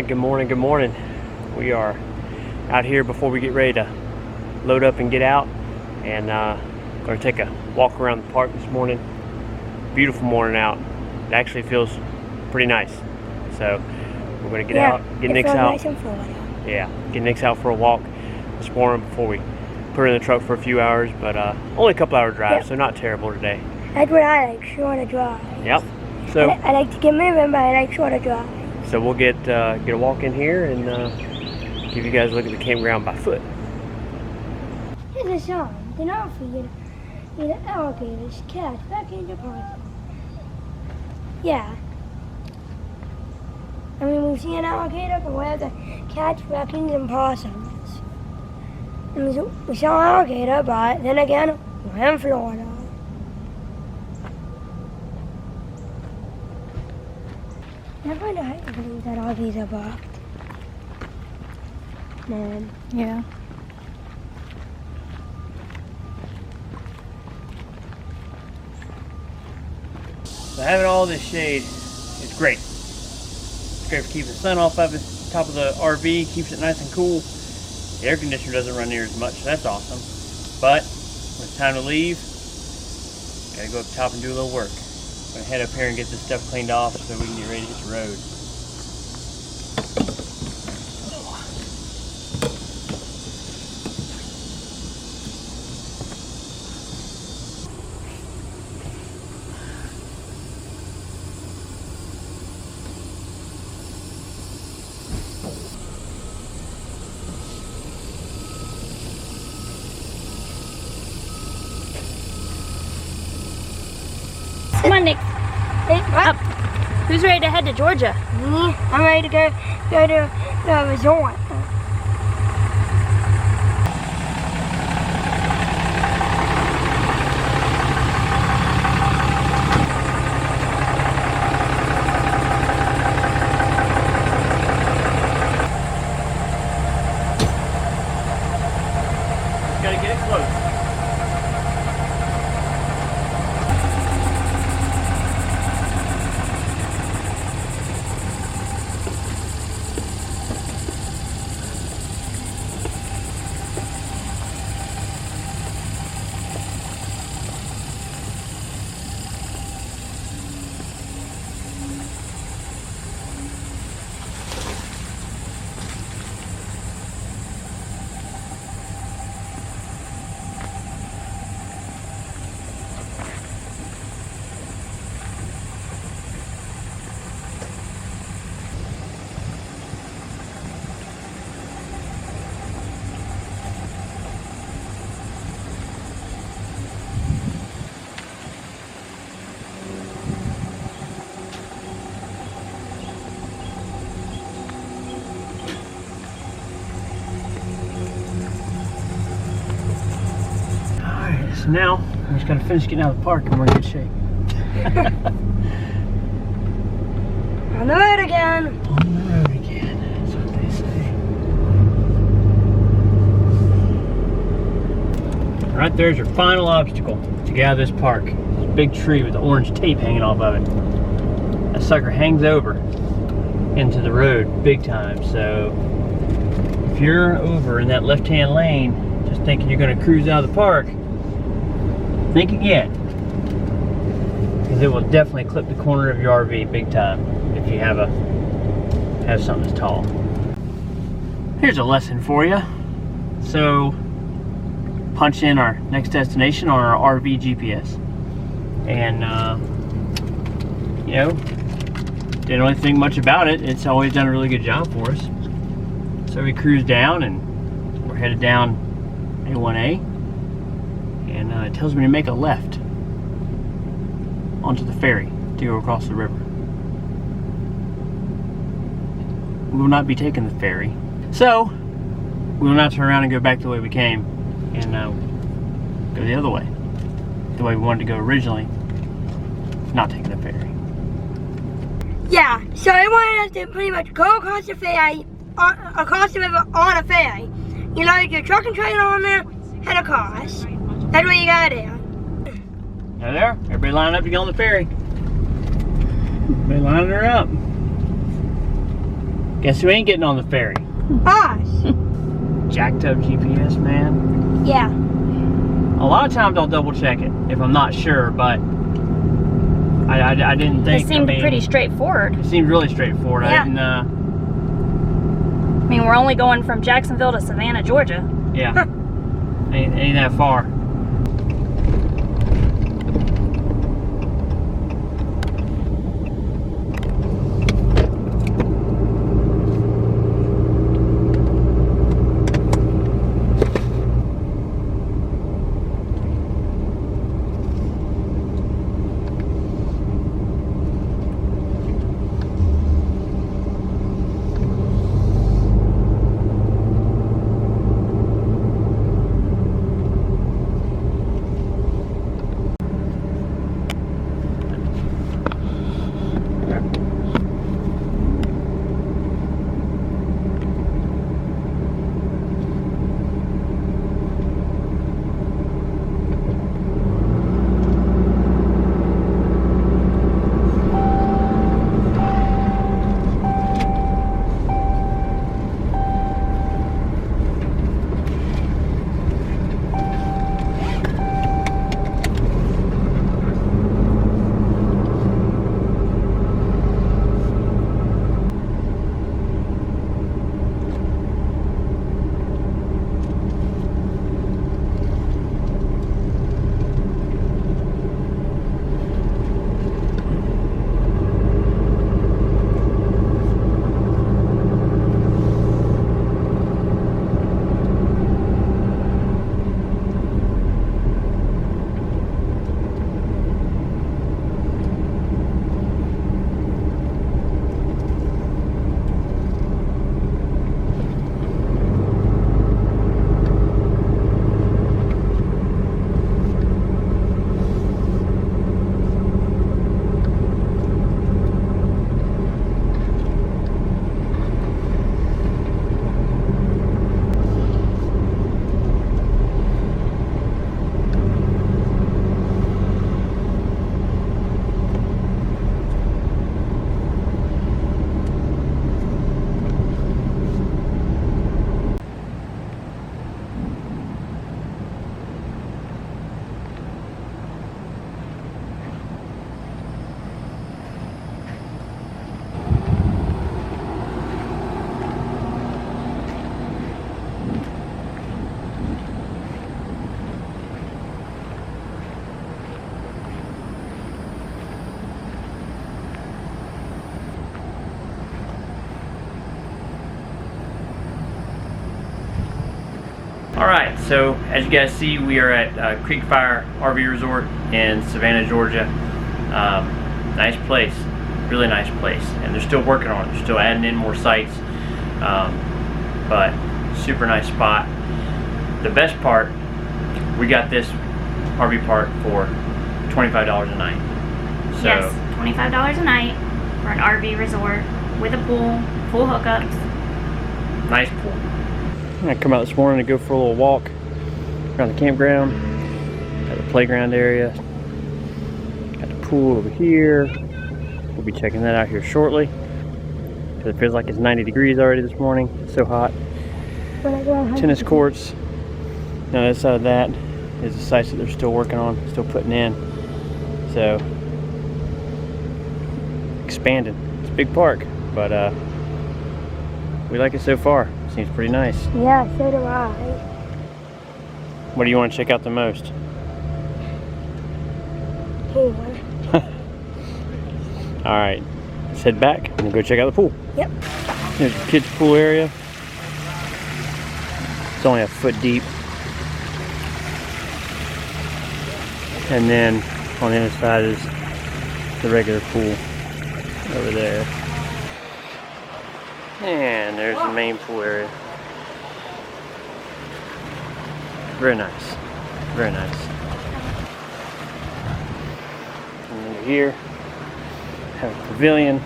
right, good morning, good morning. We are out here before we get ready to load up and get out, and going to take a walk around the park this morning. Beautiful morning out. It actually feels pretty nice. So we're going to get out, get Nix out. Nice and Florida. Yeah, get Nix out for a walk this morning before we put her in the truck for a few hours, but only a couple hour drive, so not terrible today. That's what I like, shorter drive. Yep. So I like to get moving, but I like shorter drive. So we'll get a walk in here and give you guys a look at the campground by foot. Here's a sign. Do not feed the alligators catch back in your pocket. Yeah. I mean, we've seen an alligator, but we have to catch raccoons and possums. And we saw an alligator, but then again, we're in Florida. Never know how to believe that all these are blocked. Mom. Yeah. So having all this shade is great. It's great for keeping the sun off of the top of the RV, keeps it nice and cool. The air conditioner doesn't run near as much, so that's awesome. But when it's time to leave, gotta go up top and do a little work. I'm gonna head up here and get this stuff cleaned off so we can get ready to hit the road. Come on, Nick. Hey, what? Up. Who's ready to head to Georgia? Me? I'm ready to go to the resort. Gotta get it close. So now, we just gotta finish getting out of the park and we're in good shape. On the road again. On the road again, that's what they say. Right there's your final obstacle to get out of this park. This big tree with the orange tape hanging off of it. That sucker hangs over into the road big time, so if you're over in that left-hand lane, just thinking you're gonna cruise out of the park, think again, because it will definitely clip the corner of your RV big time if you have something that's tall. Here's a lesson for you. So punch in our next destination on our RV GPS, and you know, didn't really think much about it. It's always done a really good job for us. So we cruise down and we're headed down A1A. And it tells me to make a left onto the ferry to go across the river. We will not be taking the ferry, so we will now turn around and go back the way we came and go the other way, the way we wanted to go originally, not taking the ferry. Yeah, so they wanted us to pretty much go across the ferry, across the river on a ferry. You load your truck and trailer on there, head across. That's what you gotta do. There, everybody line up to get on the ferry. Everybody lining her up. Guess who ain't getting on the ferry? Us. Jacked up GPS, man. Yeah. A lot of times I'll double check it if I'm not sure, but I didn't think. It seemed pretty straightforward. It seemed really straightforward. Yeah. I didn't. I mean, we're only going from Jacksonville to Savannah, Georgia. Yeah. ain't that far. Alright, so as you guys see, we are at CreekFire RV Resort in Savannah, Georgia. Nice place, really nice place, and they're still working on it. They're still adding in more sites, but super nice spot. The best part, we got this RV park for $25 a night. So, Yes, $25 a night for an RV resort with a pool, full hookups. nice pool. I come out this morning to go for a little walk around the campground. Got the playground area. Got the pool over here. We'll be checking that out here shortly. It feels like it's 90 degrees already this morning. It's so hot. Tennis courts. Now the other side of that is the sites that they're still working on, still putting in. So expanding. It's a big park, but we like it so far. Seems pretty nice. Yeah, so do I. What do you want to check out the most? Pool. Alright, let's head back and go check out the pool. Yep. There's the kids' pool area. It's only a foot deep. And then on the other side is the regular pool over there. And there's the main pool area. Very nice. Very nice. And under here, have a pavilion,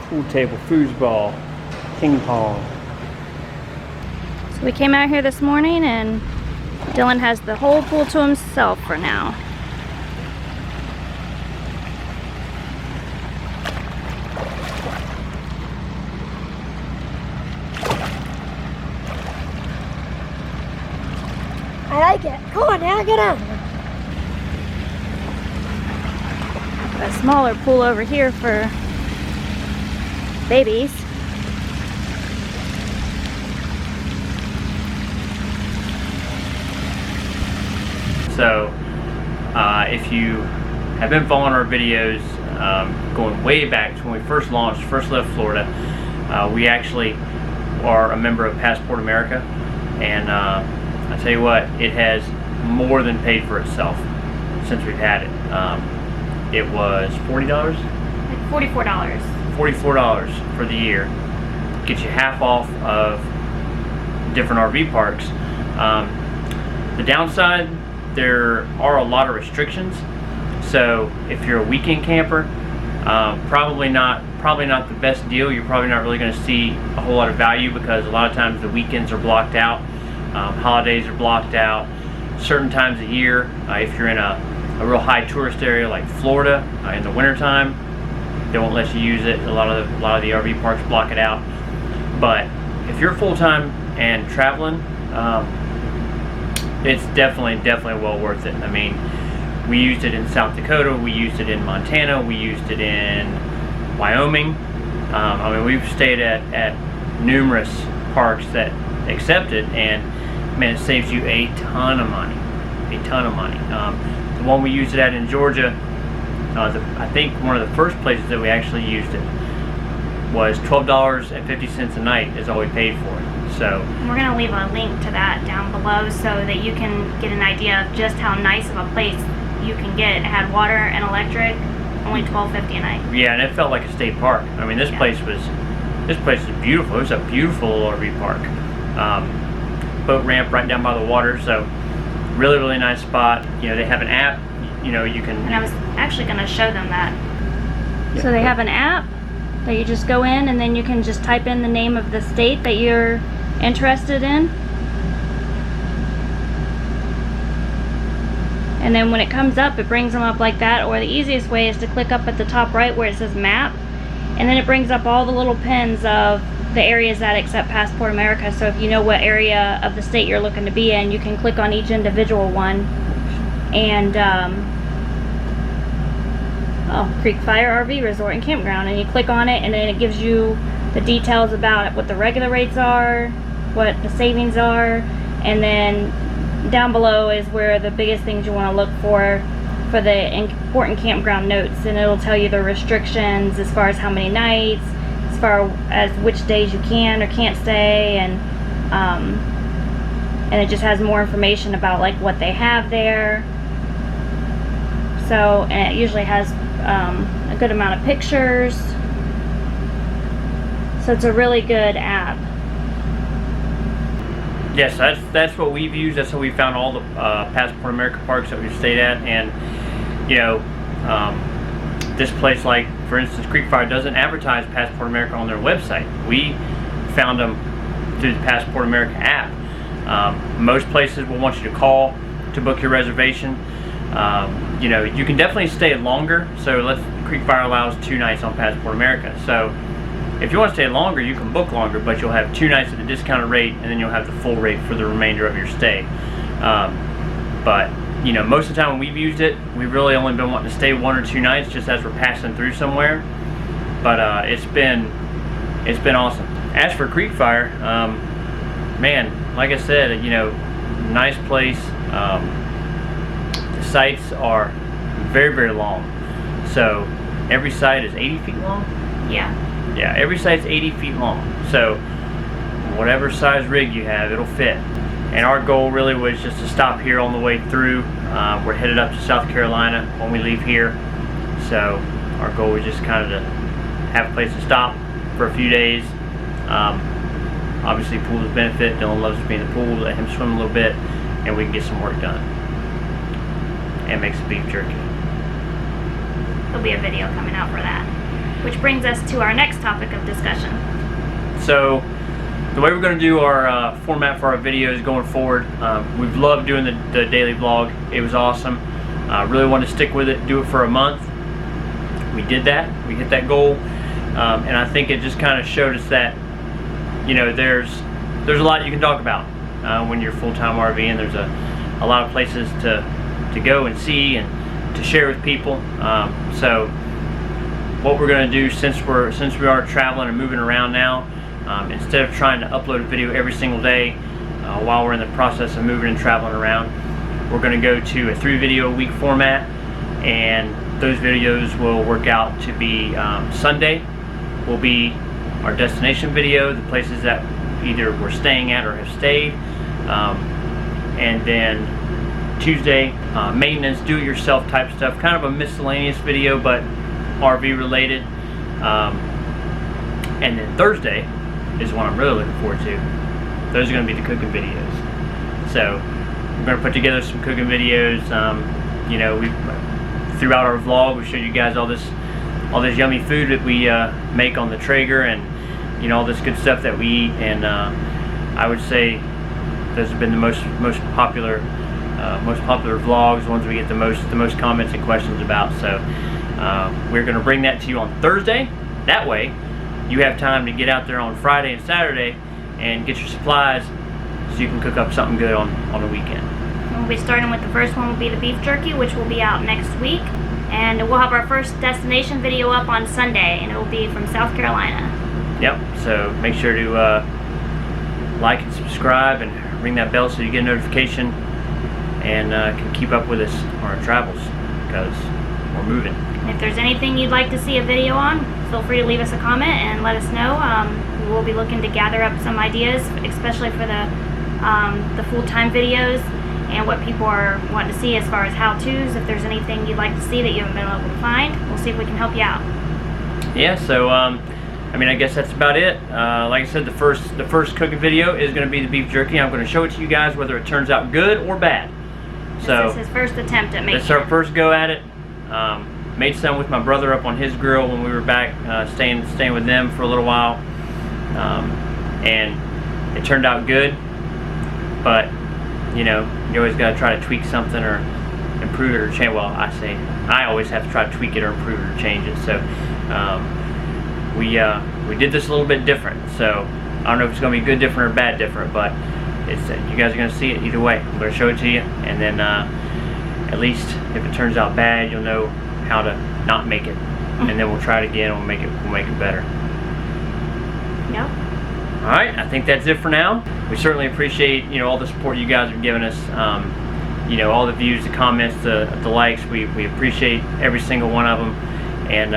pool table, foosball, ping pong. So we came out here this morning and Dylan has the whole pool to himself for now. like it. Come on now, get out. A smaller pool over here for babies. So, if you have been following our videos, going way back to when we first left Florida, we actually are a member of Passport America, and I tell you what, it has more than paid for itself since we've had it. It was $40? Like $44. $44 for the year. Gets you half off of different RV parks. The downside, there are a lot of restrictions. So if you're a weekend camper, probably not the best deal. You're probably not really going to see a whole lot of value, because a lot of times the weekends are blocked out, holidays are blocked out, certain times of year. If you're in a real high tourist area like Florida in the wintertime, they won't let you use it. A lot of the RV parks block it out. But if you're full-time and traveling, it's definitely well worth it. I mean, we used it in South Dakota, we used it in Montana, we used it in Wyoming. I mean, we've stayed at numerous parks that accept it, and man, it saves you a ton of money. The one we used it at in Georgia, I think one of the first places that we actually used it was $12.50 a night is all we paid for it. So we're going to leave a link to that down below so that you can get an idea of just how nice of a place you can get. It had water and electric, only $12.50 a night. Yeah, and it felt like a state park. I mean, this place is beautiful. It was a beautiful little RV park. Boat ramp right down by the water, so really nice spot. You know, they have an app. You know, you can. And I was actually going to show them that. So they have an app that you just go in, and then you can just type in the name of the state that you're interested in. And then when it comes up, it brings them up like that. Or the easiest way is to click up at the top right where it says map, and then it brings up all the little pins of the areas that accept Passport America. So if you know what area of the state you're looking to be in, you can click on each individual one. And CreekFire RV Resort and Campground, and you click on it, and then it gives you the details about what the regular rates are, what the savings are, and then down below is where the biggest things you want to look for the important campground notes, and it'll tell you the restrictions as far as how many nights, as far as which days you can or can't stay, and it just has more information about like what they have there. So, and it usually has a good amount of pictures. So it's a really good app. Yes, that's what we've used. That's how we found all the Passport America parks that we've stayed at. And you know, this place, like for instance, CreekFire doesn't advertise Passport America on their website. We found them through the Passport America app. Most places will want you to call to book your reservation. You know, you can definitely stay longer. So CreekFire allows 2 nights on Passport America. So if you want to stay longer, you can book longer, but you'll have 2 nights at the discounted rate, and then you'll have the full rate for the remainder of your stay. But you know, most of the time when we've used it, we've really only been wanting to stay 1 or 2 nights just as we're passing through somewhere. But it's been awesome. As for CreekFire, man, like I said, you know, nice place. The sites are very long. So every site is 80 feet long. Yeah, every site's 80 feet long. So whatever size rig you have, it'll fit. And our goal really was just to stop here on the way through. We're headed up to South Carolina when we leave here. So our goal was just kind of to have a place to stop for a few days. Obviously, pool is a benefit. Dylan loves to be in the pool. Let him swim a little bit, and we can get some work done. And make some beef jerky. There'll be a video coming out for that. Which brings us to our next topic of discussion. So, the way we're going to do our format for our videos going forward, we've loved doing the daily vlog. It was awesome. Really wanted to stick with it, do it for a month. We did that. We hit that goal. And I think it just kind of showed us that, you know, there's a lot you can talk about when you're full-time RVing. There's a a lot of places to go and see and to share with people. So what we're going to do, since we are traveling and moving around now, instead of trying to upload a video every single day while we're in the process of moving and traveling around, we're going to go to a 3-video a week format, and those videos will work out to be Sunday will be our destination video, the places that either we're staying at or have stayed, and then Tuesday, maintenance, do-it-yourself type stuff, kind of a miscellaneous video but RV related, and then Thursday is what I'm really looking forward to. Those are going to be the cooking videos. So we're going to put together some cooking videos. You know, throughout our vlog we showed you guys all this yummy food that we make on the Traeger, and you know, all this good stuff that we eat, and I would say those have been the most popular vlogs, the ones we get the most comments and questions about. So we're going to bring that to you on Thursday. That way you have time to get out there on Friday and Saturday and get your supplies so you can cook up something good on the weekend. We'll be starting with the first one will be the beef jerky, which will be out next week, and we'll have our first destination video up on Sunday, and it will be from South Carolina. Yep, so make sure to like and subscribe and ring that bell so you get a notification and can keep up with us on our travels, because we're moving. And if there's anything you'd like to see a video on, feel free to leave us a comment and let us know. We'll be looking to gather up some ideas, especially for the full-time videos, and what people are wanting to see as far as how-tos. If there's anything you'd like to see that you haven't been able to find, we'll see if we can help you out. Yeah, so I mean, I guess that's about it. Like I said, the first cooking video is going to be the beef jerky. I'm going to show it to you guys whether it turns out good or bad. So this is his first attempt at making it. This is our first go at it. Made some with my brother up on his grill when we were back staying with them for a little while, and it turned out good. But you know, you always got to try to tweak something or improve it or change. Well, I always have to try to tweak it or improve it or change it. So we did this a little bit different. So I don't know if it's going to be good different or bad different, but it's you guys are going to see it either way. I'm going to show it to you, and then at least if it turns out bad, you'll know how to not make it, and then we'll try it again and we'll make it better. Yep. All right, I think that's it for now. We certainly appreciate, you know, all the support you guys have given us. You know, all the views, the comments, the likes. We appreciate every single one of them, and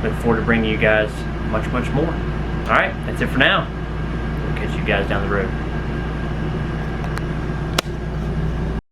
look forward to bringing you guys much more. All right, that's it for now. We'll catch you guys down the road.